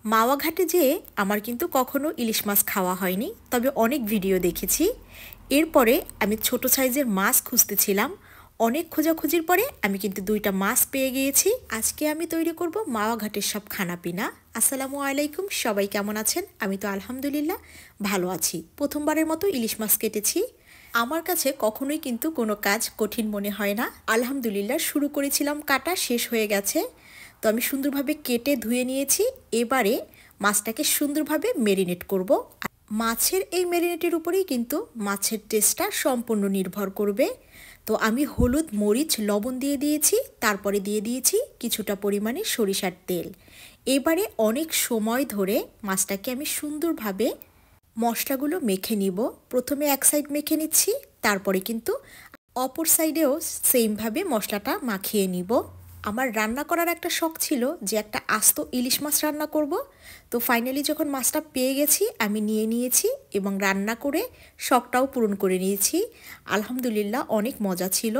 মাওয়া ঘাটে যেয়ে আমার কিন্তু কখনো ইলিশ মাছ খাওয়া হয়নি, তবে অনেক ভিডিও দেখেছি। এরপরে আমি ছোট সাইজের মাছ খুঁজতেছিলাম। অনেক খোঁজাখুঁজির পরে আমি কিন্তু 2টা মাছ পেয়ে গিয়েছি। আজকে আমি তৈরি করব মাওয়া ঘাটের সব খানাপিনা। আসসালামু আলাইকুম, সবাই কেমন আছেন? আমি তো আলহামদুলিল্লাহ ভালো আছি। প্রথমবারের মতো ইলিশ মাছ কেটেছি। আমার কাছে কখনোই কিন্তু কোনো কাজ কঠিন মনে হয় না। আলহামদুলিল্লাহ শুরু করেছিলাম, কাটা শেষ হয়ে গেছে। তো আমি সুন্দরভাবে কেটে ধুয়ে নিয়েছি। এবারে মাছটাকে সুন্দরভাবে মেরিনেট করব। মাছের এই মেরিনেটের উপরেই কিন্তু মাছের টেস্টটা সম্পূর্ণ নির্ভর করবে। তো আমি হলুদ, মরিচ, লবণ দিয়ে দিয়েছি, তারপরে দিয়ে দিয়েছি কিছুটা পরিমাণে সরিষার তেল। এবারে অনেক সময় ধরে মাছটাকে আমি সুন্দরভাবে মশলাগুলো মেখে নিব। প্রথমে এক সাইড মেখে নিচ্ছি, তারপরে কিন্তু অপর সাইডেও সেমভাবে মশলাটা মাখিয়ে নিব। আমার রান্না করার একটা শখ ছিল যে একটা আস্ত ইলিশ মাছ রান্না করব। তো ফাইনালি যখন মাছটা পেয়ে গেছি আমি নিয়ে নিয়েছি এবং রান্না করে শখটাও পূরণ করে নিয়েছি। আলহামদুলিল্লাহ অনেক মজা ছিল।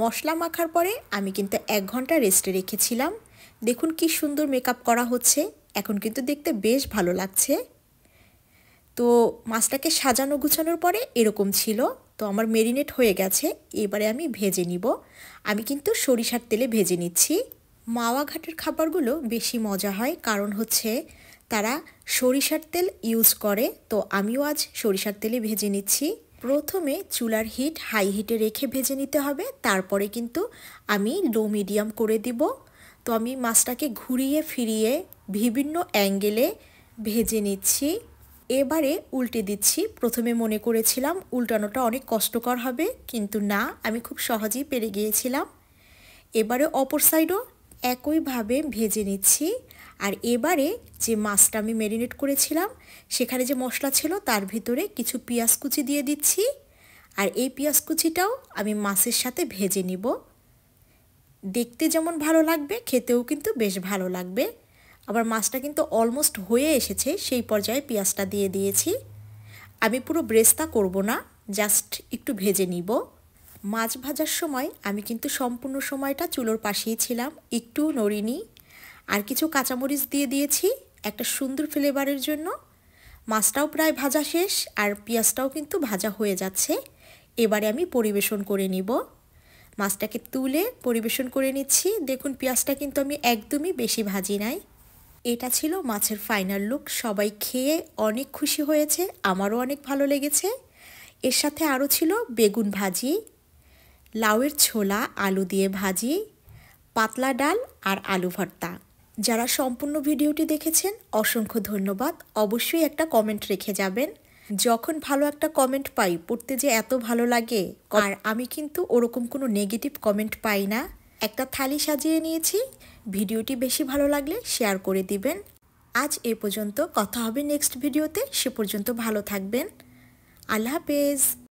মশলা মাখার পরে আমি কিন্তু 1 ঘন্টা রেস্টে রেখেছিলাম। দেখুন কি সুন্দর মেকআপ করা হচ্ছে, এখন কিন্তু দেখতে বেশ ভালো লাগছে। তো মাছটাকে সাজানো গুছানোর পরে এরকম ছিল। তো আমার মেরিনেট হয়ে গেছে, এবারে আমি ভেজে নিব। আমি কিন্তু সরিষার তেলে ভেজে নিচ্ছি। মাওয়া ঘাটের খাবারগুলো বেশি মজা হয়, কারণ হচ্ছে তারা সরিষার তেল ইউজ করে। তো আমিও আজ সরিষার তেলে ভেজে নিচ্ছি। প্রথমে চুলার হিট হাই হিটে রেখে ভেজে নিতে হবে, তারপরে কিন্তু আমি লো মিডিয়াম করে দিব। তো আমি মাছটাকে ঘুরিয়ে ফিরিয়ে বিভিন্ন অ্যাঙ্গেলে ভেজে নিচ্ছি। এবারে উল্টে দিচ্ছি। প্রথমে মনে করেছিলাম উল্টানোটা অনেক কষ্টকর হবে, কিন্তু না, আমি খুব সহজেই পেরে গিয়েছিলাম। এবারে অপর সাইডও একইভাবে ভেজে নিচ্ছি। আর এবারে যে মাছটা আমি ম্যারিনেট করেছিলাম সেখানে যে মশলা ছিল তার ভিতরে কিছু পেঁয়াজ কুচি দিয়ে দিচ্ছি। আর এই পেঁয়াজ কুচিটাও আমি মাছের সাথে ভেজে নিব। দেখতে যেমন ভালো লাগবে, খেতেও কিন্তু বেশ ভালো লাগবে। আবার মাছটা কিন্তু অলমোস্ট হয়ে এসেছে, সেই পর্যায়ে পেঁয়াজটা দিয়ে দিয়েছি। আমি পুরো ব্রেস্তা করব না, জাস্ট একটু ভেজে নিব। মাছ ভাজার সময় আমি কিন্তু সম্পূর্ণ সময়টা চুলোর পাশেই ছিলাম, একটু নড়িনি। আর কিছু কাঁচামরিচ দিয়ে দিয়েছি একটা সুন্দর ফ্লেভারের জন্য। মাছটাও প্রায় ভাজা শেষ আর পেঁয়াজটাও কিন্তু ভাজা হয়ে যাচ্ছে। এবারে আমি পরিবেশন করে নিব। মাছটাকে তুলে পরিবেশন করে নিচ্ছি। দেখুন পেঁয়াজটা কিন্তু আমি একদমই বেশি ভাজি নাই। এটা ছিল মাছের ফাইনাল লুক। সবাই খেয়ে অনেক খুশি হয়েছে, আমারও অনেক ভালো লেগেছে। এর সাথে আরও ছিল বেগুন ভাজি, লাউয়ের ছোলা আলু দিয়ে ভাজি, পাতলা ডাল আর আলু ভর্তা। যারা সম্পূর্ণ ভিডিওটি দেখেছেন অসংখ্য ধন্যবাদ। অবশ্যই একটা কমেন্ট রেখে যাবেন। যখন ভালো একটা কমেন্ট পাই পড়তে যে এত ভালো লাগে। আর আমি কিন্তু ওরকম কোনো নেগেটিভ কমেন্ট পাই না। একটা থালি সাজিয়ে নিয়েছি। ভিডিওটি বেশি ভালো লাগলে শেয়ার করে দিবেন। আজ এ পর্যন্ত, কথা হবে নেক্সট ভিডিওতে। সে পর্যন্ত ভালো থাকবেন। আল্লাহ হাফেজ।